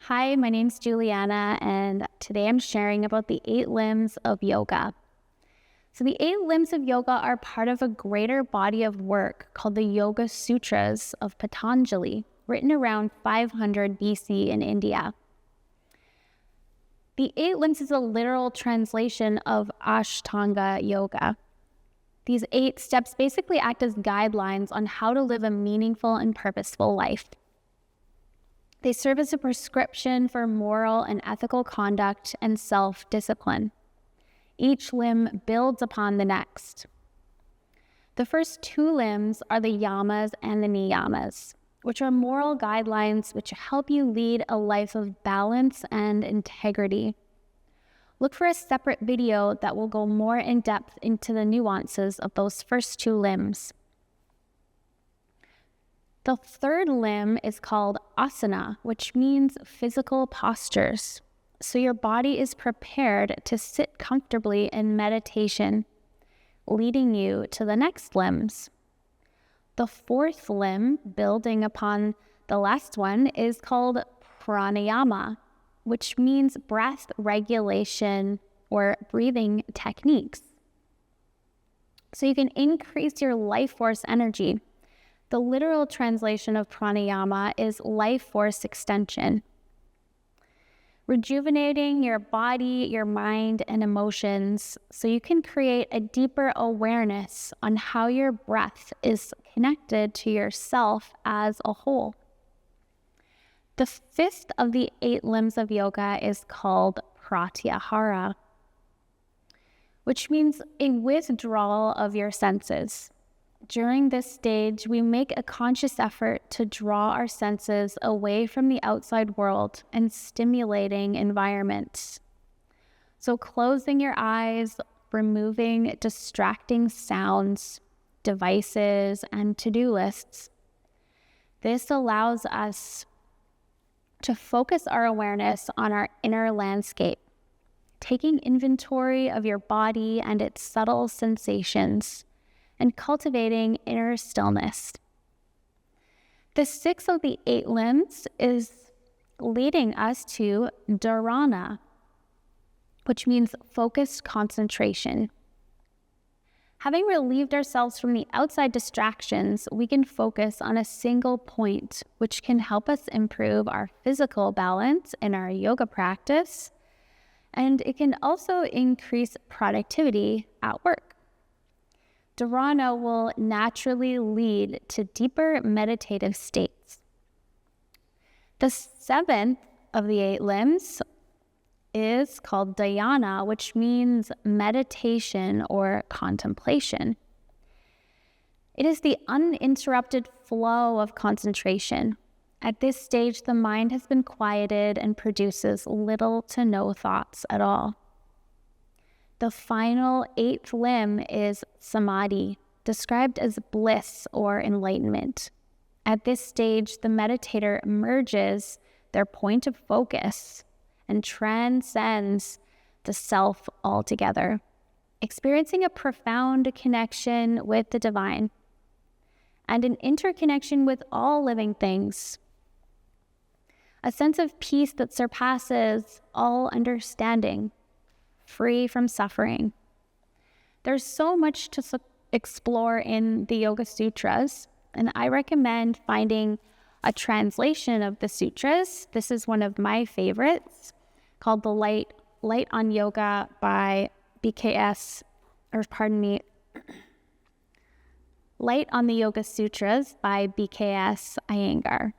Hi, my name's Juliana, and today I'm sharing about the 8 limbs of yoga. So, the 8 limbs of yoga are part of a greater body of work called the Yoga Sutras of Patanjali, written around 500 BC in India. The 8 limbs is a literal translation of Ashtanga yoga. These 8 steps basically act as guidelines on how to live a meaningful and purposeful life. They serve as a prescription for moral and ethical conduct and self-discipline. Each limb builds upon the next. The first 2 limbs are the yamas and the niyamas, which are moral guidelines which help you lead a life of balance and integrity. Look for a separate video that will go more in depth into the nuances of those first 2 limbs. The third limb is called asana, which means physical postures. So your body is prepared to sit comfortably in meditation, leading you to the next limbs. The fourth limb, building upon the last one, is called pranayama, which means breath regulation or breathing techniques. So you can increase your life force energy. The literal translation of pranayama is life force extension. Rejuvenating your body, your mind, and emotions so you can create a deeper awareness on how your breath is connected to yourself as a whole. The 5th of the 8 limbs of yoga is called pratyahara, which means a withdrawal of your senses. During this stage, we make a conscious effort to draw our senses away from the outside world and stimulating environments. So closing your eyes, removing distracting sounds, devices, and to-do lists. This allows us to focus our awareness on our inner landscape, taking inventory of your body and its subtle sensations, and cultivating inner stillness. The 6th of the 8 limbs is leading us to dharana, which means focused concentration. Having relieved ourselves from the outside distractions, we can focus on a single point, which can help us improve our physical balance in our yoga practice, and it can also increase productivity at work. Dharana will naturally lead to deeper meditative states. The 7th of the 8 limbs is called dhyana, which means meditation or contemplation. It is the uninterrupted flow of concentration. At this stage, the mind has been quieted and produces little to no thoughts at all. The final 8th limb is samadhi, described as bliss or enlightenment. At this stage, the meditator merges their point of focus and transcends the self altogether, experiencing a profound connection with the divine and an interconnection with all living things. A sense of peace that surpasses all understanding, free from suffering. There's so much to explore in the Yoga Sutras, and I recommend finding a translation of the sutras. This is one of my favorites, called the Light on Yoga by Light on the Yoga Sutras by BKS Iyengar.